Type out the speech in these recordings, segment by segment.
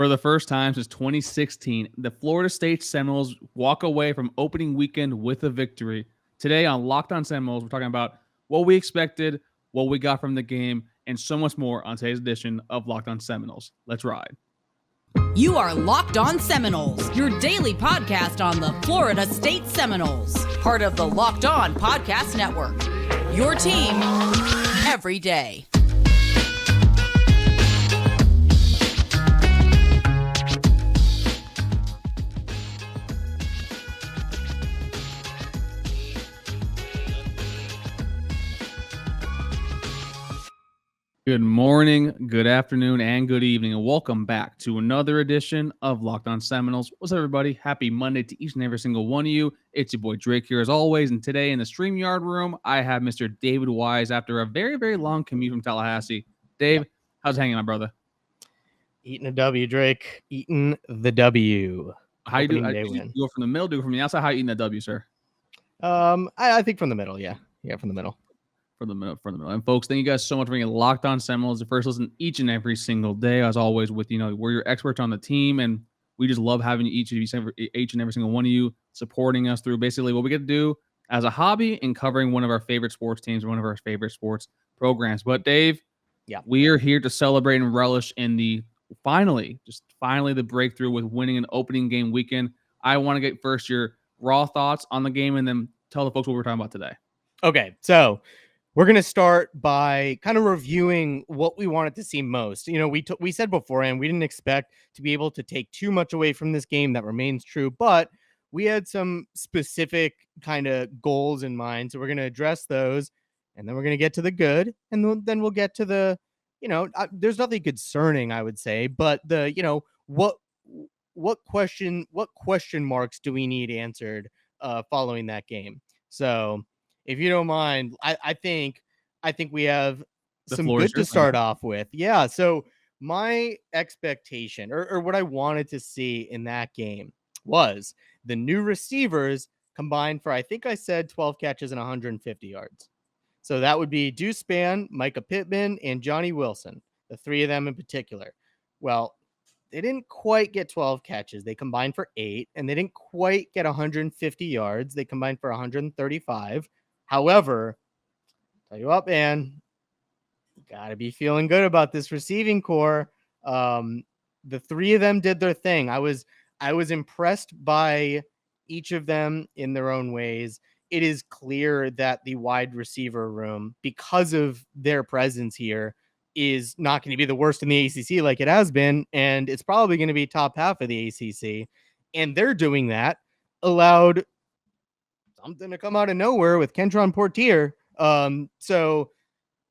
For the first time since 2016, the Florida State Seminoles walk away from opening weekend with a victory. Today on Locked On Seminoles, we're talking about what we expected, what we got from the game, and so much more on today's edition of Locked On Seminoles. Let's ride. You are Locked On Seminoles, your daily podcast on the Florida State Seminoles, part of the Locked On Podcast Network. Your team every day. Good morning, good afternoon, and good evening, and welcome back to another edition of Locked On Seminoles. What's up, everybody? Happy Monday to each and every single one of you. It's your boy Drake here, as always, and today in the StreamYard room, I have Mr. David Wise after a very, very long commute from Tallahassee. Dave, how's it hanging, my brother? Eating a W, Drake. Eating the W. How you do? Do you go from the middle? Do you go from the outside? How you eating that W, sir? I think from the middle. Yeah, from the middle. For the middle. And folks, thank you guys so much for being Locked On Seminoles, the first listen each and every single day. As always, with we're your experts on the team, and we just love having each and every single one of you supporting us through basically what we get to do as a hobby and covering one of our favorite sports teams, one of our favorite sports programs. But Dave, we are here to celebrate and relish in the finally the breakthrough with winning an opening game weekend. I want to get first your raw thoughts on the game, and then tell the folks what we're talking about today. Okay, so we're going to start by kind of reviewing what we wanted to see most. We said beforehand we didn't expect to be able to take too much away from this game. That remains true, but we had some specific kind of goals in mind. So we're going to address those, and then we're going to get to the good, and then we'll get to the, there's nothing concerning, I would say, but the, what question marks do we need answered following that game? So if you don't mind, I think we have some good to start off with. Yeah. So my expectation or what I wanted to see in that game was the new receivers combined for, I think I said 12 catches and 150 yards. So that would be Duquesne, Micah Pittman, and Johnny Wilson, the three of them in particular. Well, they didn't quite get 12 catches. They combined for 8, and they didn't quite get 150 yards. They combined for 135. However, tell you what, man, you got to be feeling good about this receiving core. The three of them did their thing. I was impressed by each of them in their own ways. It is clear that the wide receiver room, because of their presence here, is not going to be the worst in the ACC like it has been, and it's probably going to be top half of the ACC. And they're doing that, allowed something to come out of nowhere with Kentron Portier. So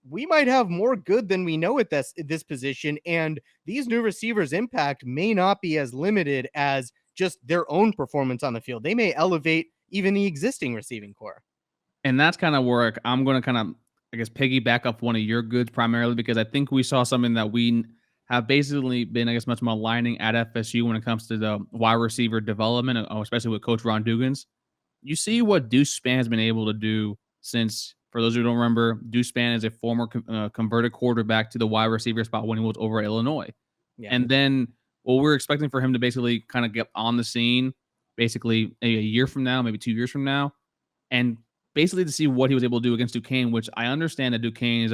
we might have more good than we know at this position, and these new receivers' impact may not be as limited as just their own performance on the field. They may elevate even the existing receiving core. And that's kind of where I'm going to kind of, I guess, piggyback up one of your goods primarily, because I think we saw something that we have basically been, I guess, much more aligning at FSU when it comes to the wide receiver development, especially with Coach Ron Duquesne. You see what Duquesne has been able to do since, for those who don't remember, Duquesne is a former converted quarterback to the wide receiver spot when he was over at Illinois. Yeah. And then what we're expecting for him to basically kind of get on the scene basically a year from now, maybe 2 years from now, and basically to see what he was able to do against Duquesne, which I understand that Duquesne is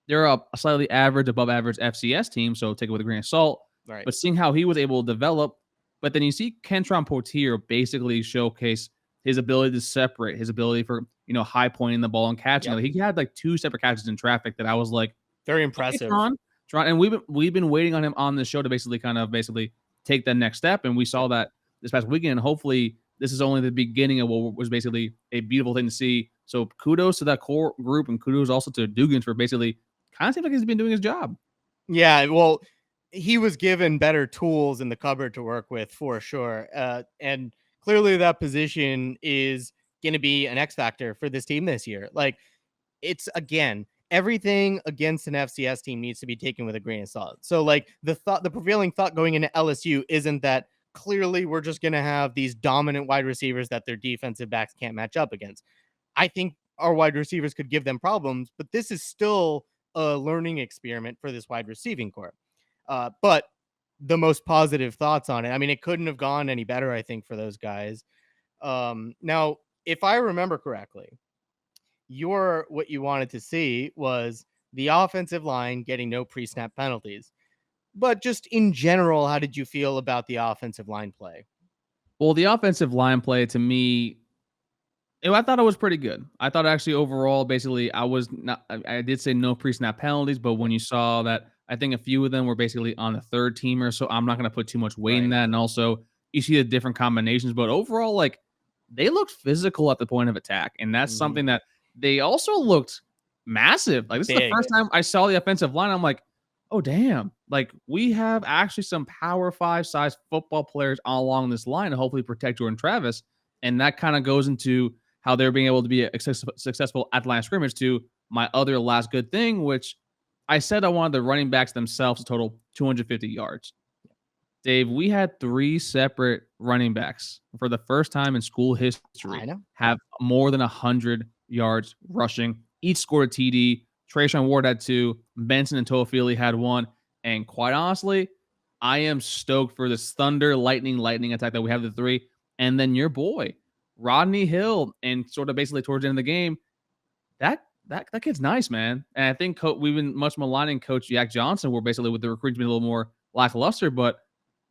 they're a slightly average, above average FCS team, so take it with a grain of salt. Right. But seeing how he was able to develop, but then you see Kentron Portier basically showcase his ability to separate, his ability for, high pointing the ball and catching. Yep. He had like 2 separate catches in traffic that I was like, very impressive. Okay, Tron. And we've been waiting on him on the show to basically take that next step. And we saw that this past weekend. Hopefully this is only the beginning of what was basically a beautiful thing to see. So kudos to that core group, and kudos also to Dugan for basically kind of seems like he's been doing his job. Yeah, well, he was given better tools in the cupboard to work with for sure. And clearly that position is going to be an X factor for this team this year. Like, it's, again, everything against an FCS team needs to be taken with a grain of salt. So like the prevailing thought going into LSU isn't that clearly we're just going to have these dominant wide receivers that their defensive backs can't match up against. I think our wide receivers could give them problems, but this is still a learning experiment for this wide receiving core. But the most positive thoughts on it. I mean, it couldn't have gone any better, I think, for those guys. Now, if I remember correctly, what you wanted to see was the offensive line getting no pre-snap penalties. But just in general, how did you feel about the offensive line play? Well, the offensive line play to me, I thought it was pretty good. I thought actually overall, basically, I was not. I did say no pre-snap penalties, but when you saw that, I think a few of them were basically on the third teamer, so I'm not going to put too much weight in Right. that. And also, you see the different combinations, but overall, like they looked physical at the point of attack, and that's something that they also looked massive. Like this is the Big. first time I saw the offensive line. I'm like, oh damn! Like we have actually some Power 5 size football players all along this line to hopefully protect Jordan Travis, and that kind of goes into how they're being able to be successful at the line of scrimmage to my other last good thing, which I said I wanted the running backs themselves to total 250 yards. Dave, we had 3 separate running backs for the first time in school history I know. have more than 100 yards rushing. Each scored a TD. Trayshawn Ward had 2. Benson and Toafili had 1. And quite honestly, I am stoked for this thunder, lightning attack that we have the 3. And then your boy, Rodney Hill, and sort of basically towards the end of the game, that kid's nice, man. And I think we've been much maligning Coach Jack Johnson, where basically with the recruits being a little more lackluster, but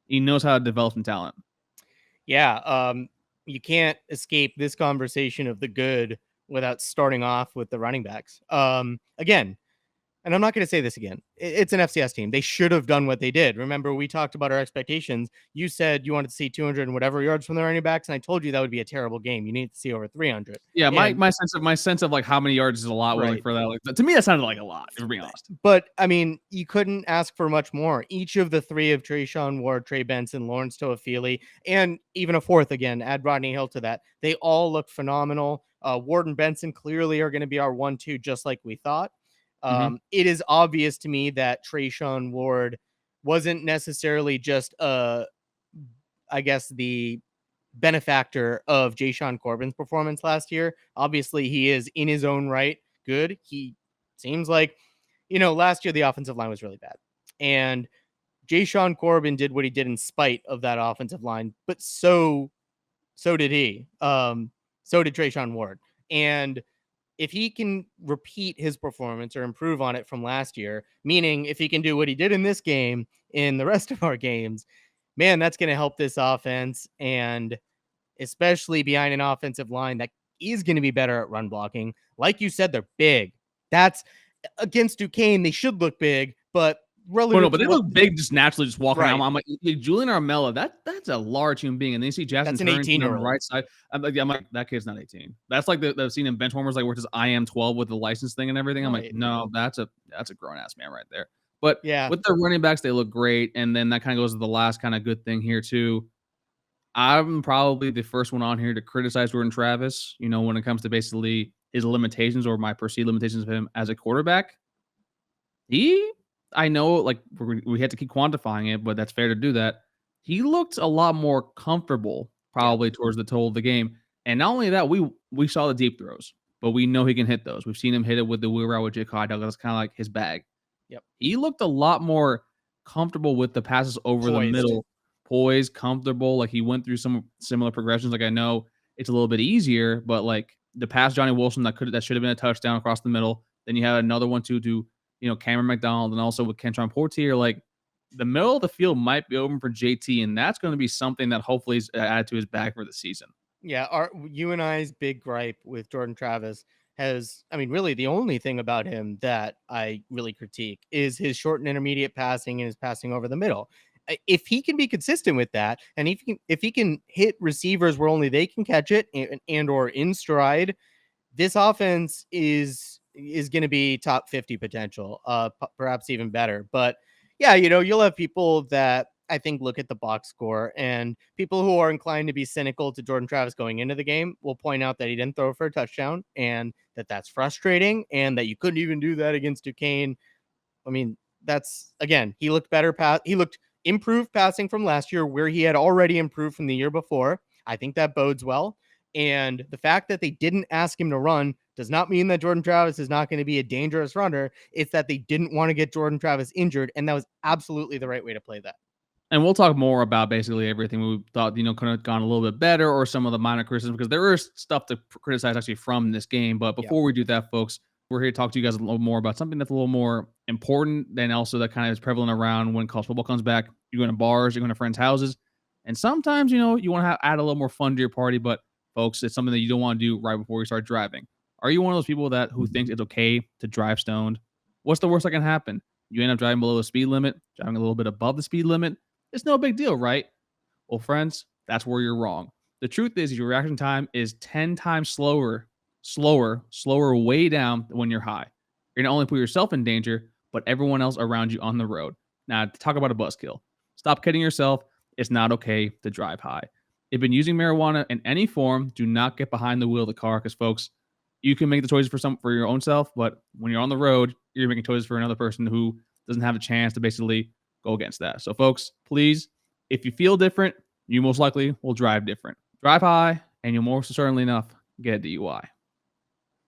he knows how to develop some talent. Yeah, you can't escape this conversation of the good without starting off with the running backs. Again, and I'm not going to say this again. It's an FCS team. They should have done what they did. Remember, we talked about our expectations. You said you wanted to see 200 and whatever yards from the running backs, and I told you that would be a terrible game. You need to see over 300. Yeah, my sense of like how many yards is a lot was like Right. for that. Like, to me, that sounded like a lot. If we're being honest. But I mean, you couldn't ask for much more. Each of the 3 of Trayshawn Ward, Trey Benson, Lawrence Toafili, and even a 4th again, add Rodney Hill to that. They all look phenomenal. Ward and Benson clearly are going to be our 1-2, just like we thought. It is obvious to me that Trayshawn Ward wasn't necessarily just I guess the benefactor of Jayshon Corbin's performance last year. Obviously, he is in his own right good. He seems like, last year the offensive line was really bad. And Jayshon Corbin did what he did in spite of that offensive line, but so did he. So did Trayshawn Ward. And if he can repeat his performance or improve on it from last year, meaning if he can do what he did in this game in the rest of our games, man, that's going to help this offense. And especially behind an offensive line that is going to be better at run blocking. Like you said, they're big. That's against Duquesne. They should look big, but relative But they look big just naturally, just walking around. Right. I'm like, Julian Armella, that's a large human being. And then you see Jackson That's an Turner on the 18-year-old. right side. I'm like, that kid's not 18. That's like the scene in Benchwarmers, like where it says I am 12 with the license thing and everything. I'm like, Right. no, that's a grown ass man right there. But Yeah. with the running backs, they look great. And then that kind of goes to the last kind of good thing here too. I'm probably the first one on here to criticize Jordan Travis, when it comes to basically his limitations or my perceived limitations of him as a quarterback. I know, like, we have to keep quantifying it, but that's fair to do that. He looked a lot more comfortable probably towards the total of the game. And not only that, we saw the deep throws, but we know he can hit those. We've seen him hit it with the wheel route with Jake Hyde. That's kind of like his bag. Yep. He looked a lot more comfortable with the passes over the middle, poised, comfortable. Like he went through some similar progressions. Like I know it's a little bit easier, but like the pass Johnny Wilson that should have been a touchdown across the middle. Then you had another one to Cameron McDonald and also with Kentron Portier. Like the middle of the field might be open for JT, and that's going to be something that hopefully is added to his bag for the season. Yeah, you and I's big gripe with Jordan Travis really the only thing about him that I really critique is his short and intermediate passing and his passing over the middle. If he can be consistent with that, and if he can hit receivers where only they can catch it and or in stride, this offense is going to be top 50 potential, perhaps even better. But yeah, you'll have people that I think look at the box score, and people who are inclined to be cynical to Jordan Travis going into the game will point out that he didn't throw for a touchdown and that's frustrating and that you couldn't even do that against Duquesne. I mean, that's, again, he looked better. He looked improved passing from last year where he had already improved from the year before. I think that bodes well. And the fact that they didn't ask him to run does not mean that Jordan Travis is not going to be a dangerous runner. It's that they didn't want to get Jordan Travis injured, and that was absolutely the right way to play that. And we'll talk more about basically everything we thought, could have gone a little bit better or some of the minor criticisms because there is stuff to criticize actually from this game. But before we do that, folks, we're here to talk to you guys a little more about something that's a little more important than also that kind of is prevalent around when college football comes back. You're going to bars, you're going to friends' houses. And sometimes, you want to add a little more fun to your party. But folks, it's something that you don't want to do right before you start driving. Are you one of those people who thinks it's okay to drive stoned? What's the worst that can happen? You end up driving below the speed limit, driving a little bit above the speed limit. It's no big deal, right? Well, friends, that's where you're wrong. The truth is your reaction time is 10 times slower, way down when you're high. You're not only put yourself in danger, but everyone else around you on the road. Now, to talk about a buzzkill. Stop kidding yourself. It's not okay to drive high. If you've been using marijuana in any form, do not get behind the wheel of the car because, folks, you can make the choices for your own self, but when you're on the road, you're making choices for another person who doesn't have a chance to basically go against that. So, folks, please, if you feel different, you most likely will drive different. Drive high, and you'll most certainly enough get a DUI.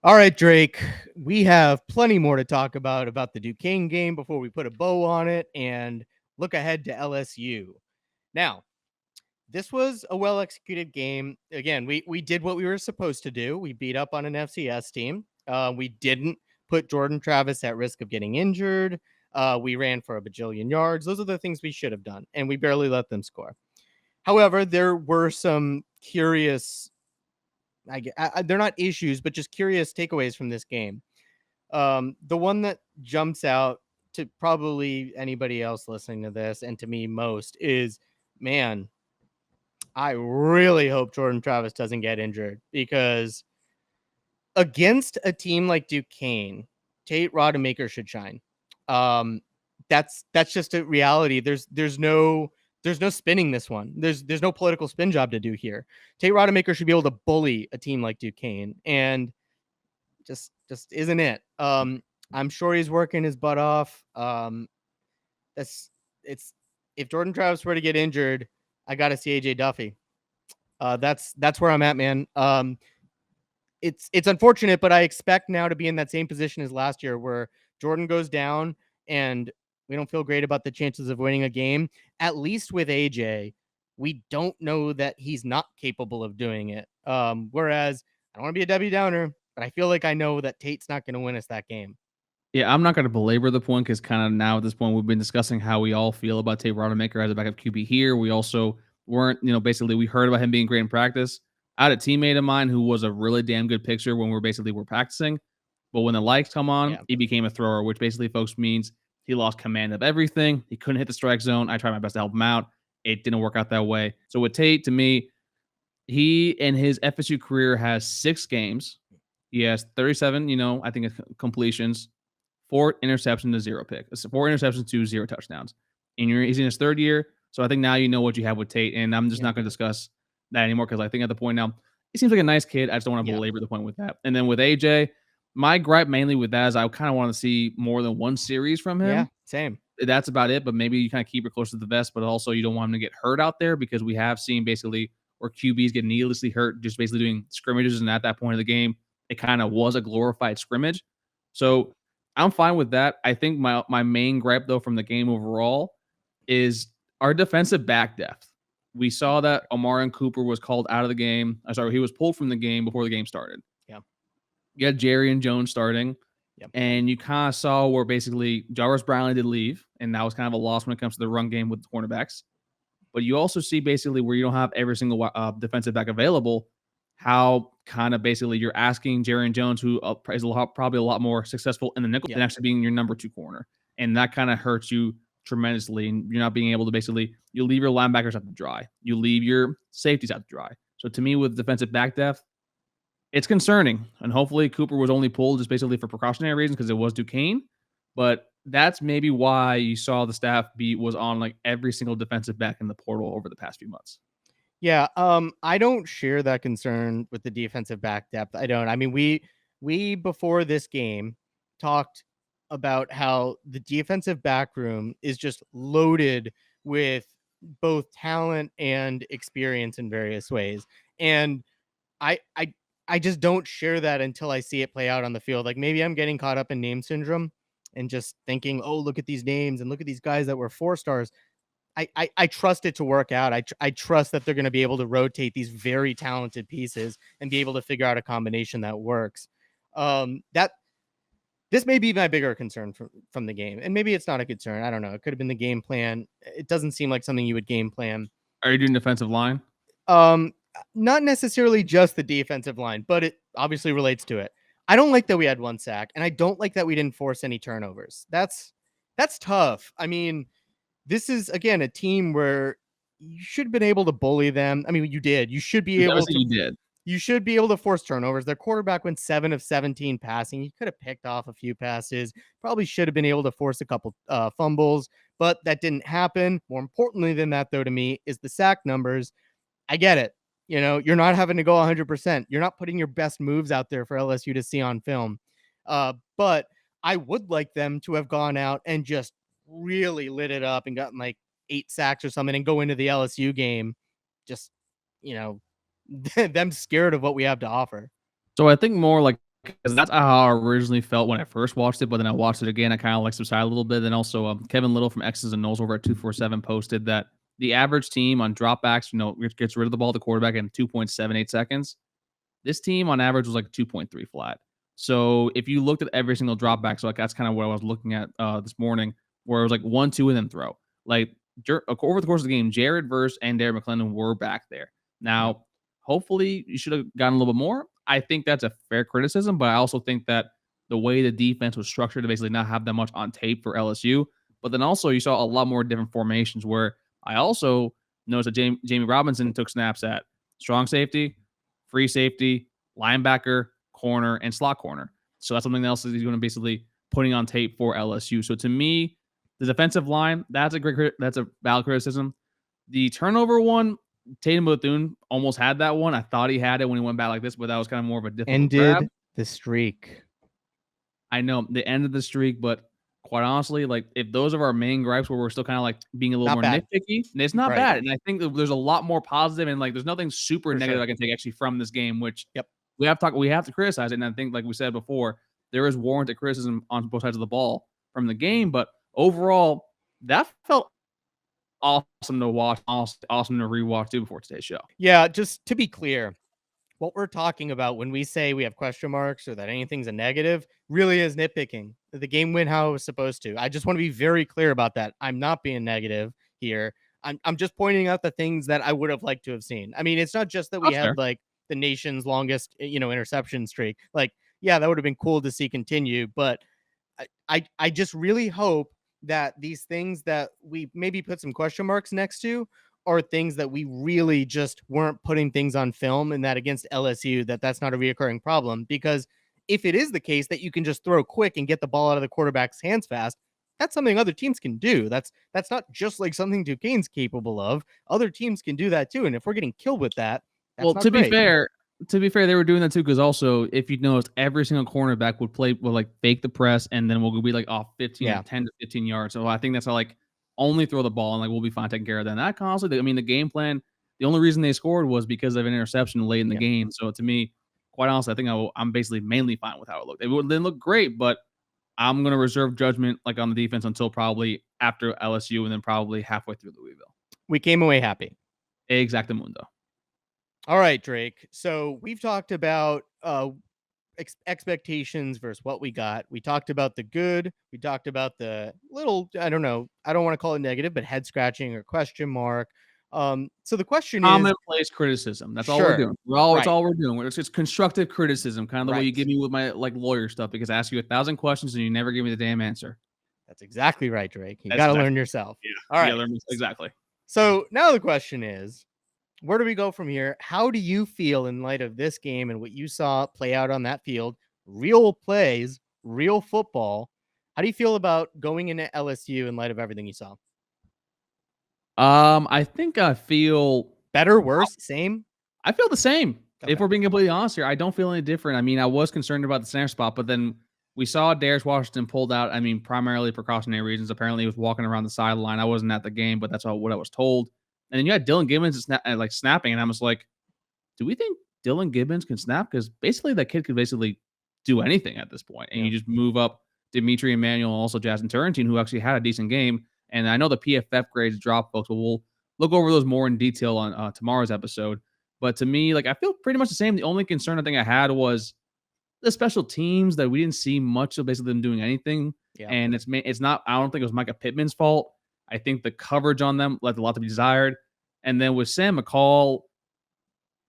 All right, Drake, we have plenty more to talk about the Duquesne game before we put a bow on it and look ahead to LSU. Now, this was a well-executed game. Again, we did what we were supposed to do. We beat up on an FCS team. We didn't put Jordan Travis at risk of getting injured. We ran for a bajillion yards. Those are the things we should have done, and we barely let them score. However, there were some curious, they're not issues, but just curious takeaways from this game. The one that jumps out to probably anybody else listening to this, and to me most, is, man, I really hope Jordan Travis doesn't get injured because against a team like Duquesne, Tate Rodemaker should shine. That's just a reality. There's no spinning this one. There's no political spin job to do here. Tate Rodemaker should be able to bully a team like Duquesne, and just isn't it. I'm sure he's working his butt off. If Jordan Travis were to get injured, I got to see AJ Duffy. That's where I'm at, man. It's unfortunate, but I expect now to be in that same position as last year where Jordan goes down and we don't feel great about the chances of winning a game. At least with AJ, we don't know that he's not capable of doing it. Whereas I don't want to be a Debbie Downer, but I feel like I know that Tate's not going to win us that game. Yeah, I'm not going to belabor the point because kind of now at this point, we've been discussing how we all feel about Tate Rodemaker as a backup QB here. We also weren't, basically we heard about him being great in practice. I had a teammate of mine who was a really damn good pitcher when we're practicing. But when the lights come on, he became a thrower, which basically, folks, means he lost command of everything. He couldn't hit the strike zone. I tried my best to help him out. It didn't work out that way. So with Tate, to me, he in his FSU career has 6 games. He has 37, I think completions, 4 interceptions to 0 pick. 4 interceptions to 0 touchdowns. And he's in his 3rd year. So I think now you know what you have with Tate. And I'm just not going to discuss that anymore because I think at the point now, he seems like a nice kid. I just don't want to belabor the point with that. And then with AJ, my gripe mainly with that is I kind of want to see more than one series from him. Yeah, same. That's about it. But maybe you kind of keep it close to the vest, but also you don't want him to get hurt out there because we have seen basically where QBs get needlessly hurt, just basically doing scrimmages. And at that point of the game, it kind of was a glorified scrimmage. So I'm fine with that. I think my main gripe, though, from the game overall is our defensive back depth. We saw that Omarion Cooper was called out of the game. He was pulled from the game before the game started. Yeah. You had Jerry and Jones starting. Yep. And you kind of saw where basically Jarvis Brownlee did leave, and that was kind of a loss when it comes to the run game with the cornerbacks. But you also see basically where you don't have every single defensive back available, how kind of basically you're asking Jerry and Jones, who is probably a lot more successful in the nickel, than actually being your number 2 corner. And that kind of hurts you tremendously. And you're not being able to basically, you leave your linebackers out to dry. You leave your safeties out to dry. So to me, with defensive back depth, it's concerning. And hopefully Cooper was only pulled just basically for precautionary reasons because it was Duquesne. But that's maybe why you saw the staff was on like every single defensive back in the portal over the past few months. Yeah, I don't share that concern with the defensive back depth. I don't. I mean, we before this game talked about how the defensive back room is just loaded with both talent and experience in various ways. And I just don't share that until I see it play out on the field. Like maybe I'm getting caught up in name syndrome and just thinking, oh, look at these names and look at these guys that were 4 stars. I trust it to work out. I trust that they're going to be able to rotate these very talented pieces and be able to figure out a combination that works. This may be my bigger concern from the game, and maybe it's not a concern. I don't know. It could have been the game plan. It doesn't seem like something you would game plan. Are you doing defensive line? Not necessarily just the defensive line, but it obviously relates to it. I don't like that we had 1 sack, and I don't like that we didn't force any turnovers. That's tough. I mean, this is again a team where you should have been able to bully them. I mean, you did. You should be able to. You did. You should be able to force turnovers. Their quarterback went 7 of 17 passing. He could have picked off a few passes. Probably should have been able to force a couple fumbles, but that didn't happen. More importantly than that, though, to me, is the sack numbers. I get it. You know, you're not having to go 100%. You're not putting your best moves out there for LSU to see on film. But I would like them to have gone out and just really lit it up and gotten like 8 sacks or something and go into the LSU game just, you know, them scared of what we have to offer. So I think more like, because that's how I originally felt when I first watched it, but then I watched it again. I kind of like subsided a little bit. Then also Kevin Little from X's and Noles over at 247 posted that the average team on dropbacks, you know, gets rid of the ball to quarterback in 2.78 seconds. This team on average was like 2.3 flat. So if you looked at every single dropback, so like that's kind of what I was looking at this morning, where it was like 1, 2, and then throw. Like over the course of the game, Jared Verse and Darren McClendon were back there. Now, hopefully you should have gotten a little bit more. I think that's a fair criticism, but I also think that the way the defense was structured to basically not have that much on tape for LSU, but then also you saw a lot more different formations where I also noticed that Jamie Robinson took snaps at strong safety, free safety, linebacker, corner, and slot corner. So that's something else that he's going to basically putting on tape for LSU. So to me, the defensive line, that's a valid criticism. The turnover one, Tatum Bethune almost had that one. I thought he had it when he went back like this, but that was kind of more of a difficult grab. The streak. I know the end of the streak, but quite honestly, like if those are our main gripes where we're still kind of like being a little more nitpicky, it's not bad. And I think there's a lot more positive and like there's nothing super negative I can take actually from this game, which we have to criticize it. And I think, like we said before, there is warranted criticism on both sides of the ball from the game, but overall, that felt awesome to watch, awesome to rewatch too before today's show. Yeah, just to be clear, what we're talking about when we say we have question marks or that anything's a negative really is nitpicking. The game went how it was supposed to. I just want to be very clear about that. I'm not being negative here. I'm just pointing out the things that I would have liked to have seen. I mean, it's not just that we had like the nation's longest, interception streak. Like, yeah, that would have been cool to see continue, but I just really hope that these things that we maybe put some question marks next to are things that we really just weren't putting things on film, and that against LSU, that's not a reoccurring problem. Because if it is the case that you can just throw quick and get the ball out of the quarterback's hands fast, that's something other teams can do. That's not just like something Duquesne's capable of. Other teams can do that too. And if we're getting killed with that, that's not great. To be fair, they were doing that too, because also, if you noticed, every single cornerback would like fake the press, and then we'll be like off 10 to 15 yards. So I think that's how like only throw the ball and like we'll be fine taking care of that. And that constantly, I mean, the game plan, the only reason they scored was because of an interception late in the game. So to me, quite honestly, I think I'm basically mainly fine with how it looked. It didn't look great, but I'm going to reserve judgment like on the defense until probably after LSU and then probably halfway through Louisville. We came away happy. Exactamundo. All right, Drake. So we've talked about expectations versus what we got. We talked about the good. We talked about the little, I don't know, I don't want to call it negative, but head scratching or question mark. So the question is commonplace criticism. That's all we're doing. It's all we're doing. It's constructive criticism, kind of the way you give me with my like lawyer stuff, because I ask you 1,000 questions and you never give me the damn answer. That's exactly right, Drake. You got to learn yourself. Yeah. All right. Exactly. So now the question is, where do we go from here? How do you feel in light of this game and what you saw play out on that field? Real plays, real football. How do you feel about going into LSU in light of everything you saw? I think I feel better, worse, same. I feel the same. Okay. If we're being completely honest here, I don't feel any different. I mean, I was concerned about the center spot, but then we saw Darius Washington pulled out. I mean, primarily precautionary reasons. Apparently, he was walking around the sideline. I wasn't at the game, but that's what I was told. And then you had Dylan Gibbons snapping, and I was like, do we think Dylan Gibbons can snap? Because basically that kid could basically do anything at this point. And you just move up Dimitri Emmanuel, also Jason Turrentine, who actually had a decent game. And I know the PFF grades drop, folks, but we'll look over those more in detail on tomorrow's episode. But to me, like I feel pretty much the same. The only concern I think I had was the special teams that we didn't see much of basically them doing anything. Yeah. And it's not, I don't think it was Micah Pittman's fault. I think the coverage on them left a lot to be desired. And then with Sam McCall,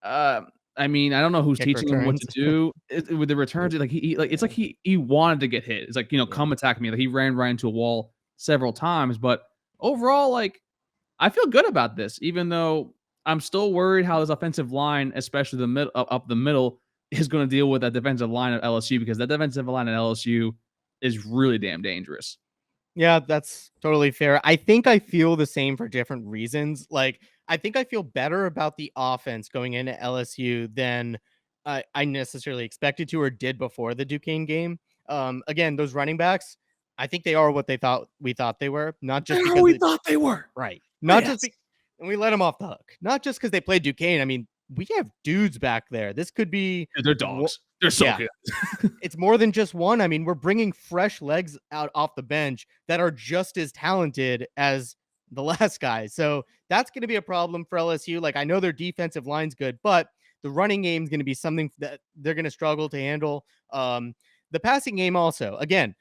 I mean, I don't know who's Kick teaching him what to returns. do with the returns. Like it's like he wanted to get hit. It's like, come attack me. Like he ran right into a wall several times. But overall, like I feel good about this, even though I'm still worried how this offensive line, especially the middle up the middle, is going to deal with that defensive line at LSU, because that defensive line at LSU is really damn dangerous. Yeah, that's totally fair. I think I feel the same for different reasons. Like, I think I feel better about the offense going into LSU than I necessarily expected to or did before the Duquesne game. Again, those running backs, I think they are what we thought they were, not just because we thought they were. right, not Yes. just and we let them off the hook, not just because they played Duquesne. I mean, we have dudes back there. This could be They're dogs. They're so Yeah. good. it's more than just one. I mean, we're bringing fresh legs out off the bench that are just as talented as the last guy. So that's going to be a problem for LSU. Like, I know their defensive line's good, but the running game is going to be something that they're going to struggle to handle. The passing game also, again,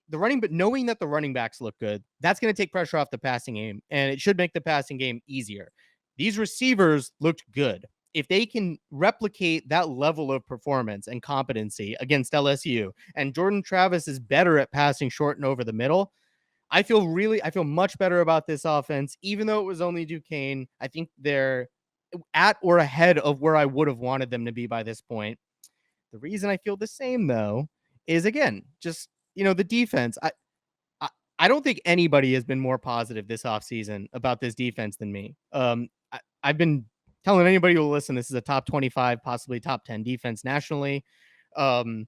but knowing that the running backs look good, that's going to take pressure off the passing game, and it should make the passing game easier. These receivers looked good. If they can replicate that level of performance and competency against LSU, and Jordan Travis is better at passing short and over the middle, I feel much better about this offense, even though it was only Duquesne. I think they're at or ahead of where I would have wanted them to be by this point. The reason I feel the same, though, is again, just, the defense. I don't think anybody has been more positive this offseason about this defense than me. I've been telling anybody who will listen, this is a top 25, possibly top 10 defense nationally. I'm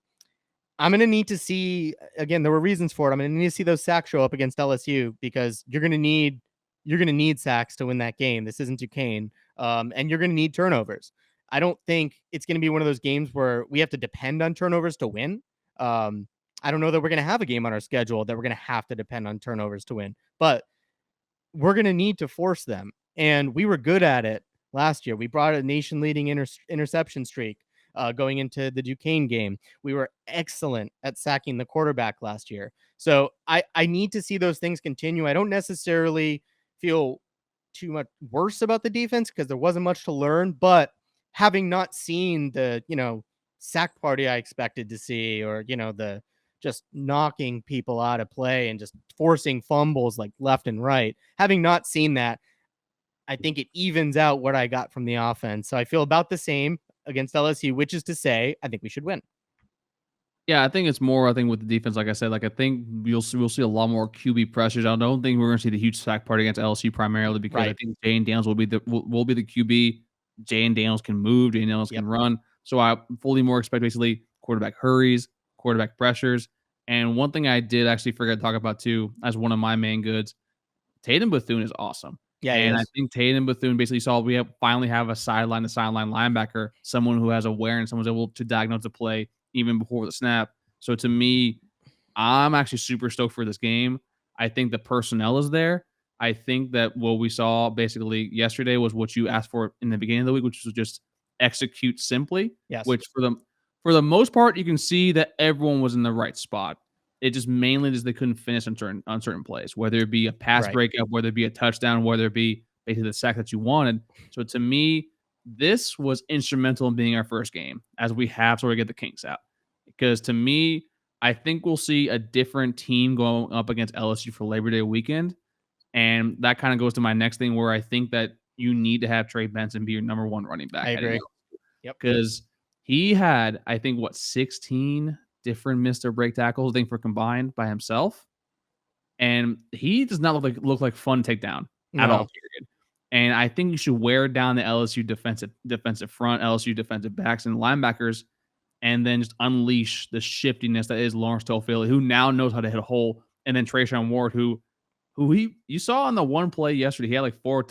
going to need to see, again, there were reasons for it. I'm going to need to see those sacks show up against LSU, because you're going to need sacks to win that game. This isn't Duquesne. And you're going to need turnovers. I don't think it's going to be one of those games where we have to depend on turnovers to win. I don't know that we're going to have a game on our schedule that we're going to have to depend on turnovers to win, but we're going to need to force them. And we were good at it last year. We brought a nation-leading interception streak going into the Duquesne game. We were excellent at sacking the quarterback last year. So I need to see those things continue. I don't necessarily feel too much worse about the defense because there wasn't much to learn, but having not seen the, sack party I expected to see, or, the just knocking people out of play and just forcing fumbles like left and right, having not seen that, I think it evens out what I got from the offense. So I feel about the same against LSU, which is to say, I think we should win. Yeah, I think it's more. I think with the defense, like I said, I think we'll see a lot more QB pressures. I don't think we're going to see the huge sack party against LSU primarily because I think Jane Daniels will be the QB. Jane Daniels can move. Jane Daniels can run. So I fully more expect basically quarterback hurries, quarterback pressures. And one thing I did actually forget to talk about too, as one of my main goods, Tatum Bethune is awesome. Yeah, and I think Tatum Bethune basically saw we finally have a sideline to sideline linebacker, someone who has awareness, someone's able to diagnose the play even before the snap. So to me, I'm actually super stoked for this game. I think the personnel is there. I think that what we saw basically yesterday was what you asked for in the beginning of the week, which was just execute simply. Yes. Which for the most part, you can see that everyone was in the right spot. It just mainly they couldn't finish on certain plays, whether it be a pass breakup, whether it be a touchdown, whether it be basically the sack that you wanted. So to me, this was instrumental in being our first game, as we have sort of get the kinks out. Because to me, I think we'll see a different team going up against LSU for Labor Day weekend. And that kind of goes to my next thing, where I think that you need to have Trey Benson be your number one running back. I agree. Yep. Because he had, I think, 16 different missed or break tackles, I think, for combined by himself. And he does not look like fun to take down at all, period. And I think you should wear down the LSU defensive front, LSU defensive backs and linebackers, and then just unleash the shiftiness that is Lawrence Toafili, who now knows how to hit a hole. And then Trayshawn Ward, who you saw on the one play yesterday, he had like four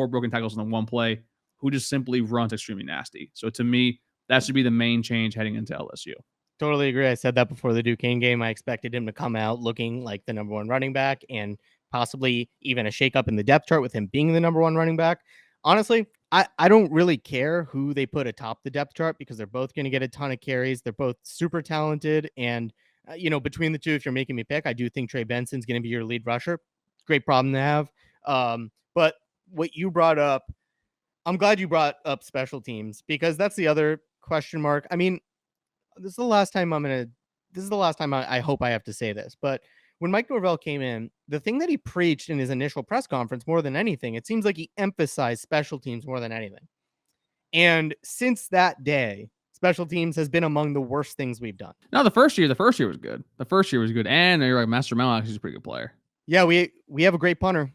broken tackles on the one play, who just simply runs extremely nasty. So to me, that should be the main change heading into LSU. Totally agree. I said that before the Duquesne game. I expected him to come out looking like the number one running back and possibly even a shakeup in the depth chart with him being the number 1 running back. Honestly, I don't really care who they put atop the depth chart because they're both going to get a ton of carries. They're both super talented. And, between the two, if you're making me pick, I do think Trey Benson's going to be your lead rusher. Great problem to have. But what you brought up, I'm glad you brought up special teams because that's the other question mark. I mean, this is the last time I hope I have to say this, but when Mike Norvell came in, the thing that he preached in his initial press conference more than anything, it seems like he emphasized special teams more than anything. And since that day, special teams has been among the worst things we've done. No, the first year was good. The first year was good. And you're right, Master Mel actually is a pretty good player. Yeah, we have a great punter.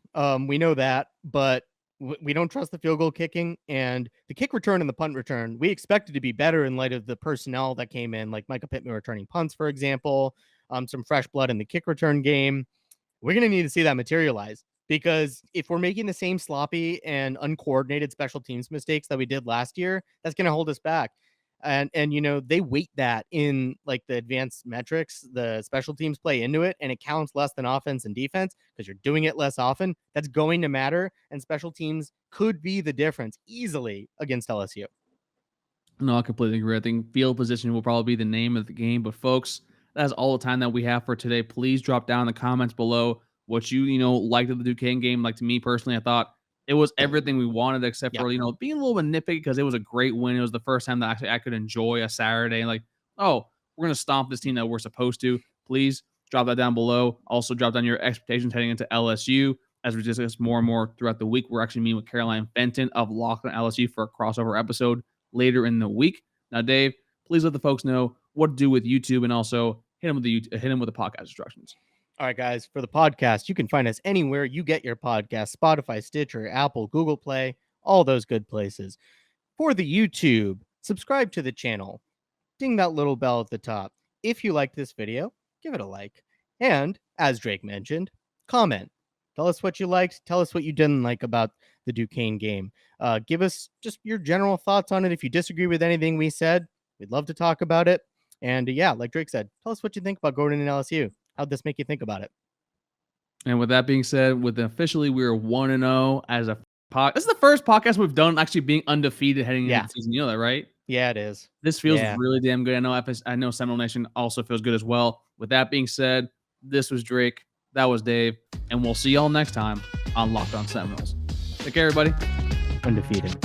We know that, but we don't trust the field goal kicking, and the kick return and the punt return. We expected to be better in light of the personnel that came in, like Micah Pittman returning punts, for example, some fresh blood in the kick return game. We're going to need to see that materialize because if we're making the same sloppy and uncoordinated special teams mistakes that we did last year, that's going to hold us back. And they weight that in like the advanced metrics, the special teams play into it, and it counts less than offense and defense because you're doing it less often. That's going to matter, and special teams could be the difference easily against LSU. No, I completely agree. I think field position will probably be the name of the game. But folks, that's all the time that we have for today. Please drop down in the comments below what you liked of the Duquesne game. Like, to me personally, I thought it was everything we wanted, except for, being a little bit nitpicky because it was a great win. It was the first time that actually I could enjoy a Saturday. Like, oh, we're going to stomp this team that we're supposed to. Please drop that down below. Also, drop down your expectations heading into LSU. As we discuss more and more throughout the week, we're actually meeting with Caroline Fenton of Locked On LSU for a crossover episode later in the week. Now, Dave, please let the folks know what to do with YouTube, and also hit them with the podcast instructions. All right, guys, for the podcast, you can find us anywhere you get your podcast: Spotify, Stitcher, Apple, Google Play, all those good places. For the YouTube, subscribe to the channel. Ding that little bell at the top. If you liked this video, give it a like. And as Drake mentioned, comment. Tell us what you liked. Tell us what you didn't like about the Duquesne game. Give us just your general thoughts on it. If you disagree with anything we said, we'd love to talk about it. And like Drake said, tell us what you think about Gordon and LSU. How'd this make you think about it? And with that being said, officially we are 1-0 as a podcast. This is the first podcast we've done actually being undefeated heading into the season. You know that, right? Yeah, it is. This feels really damn good. I know Seminole Nation also feels good as well. With that being said, this was Drake. That was Dave. And we'll see y'all next time on Locked On Seminoles. Take care, everybody. Undefeated.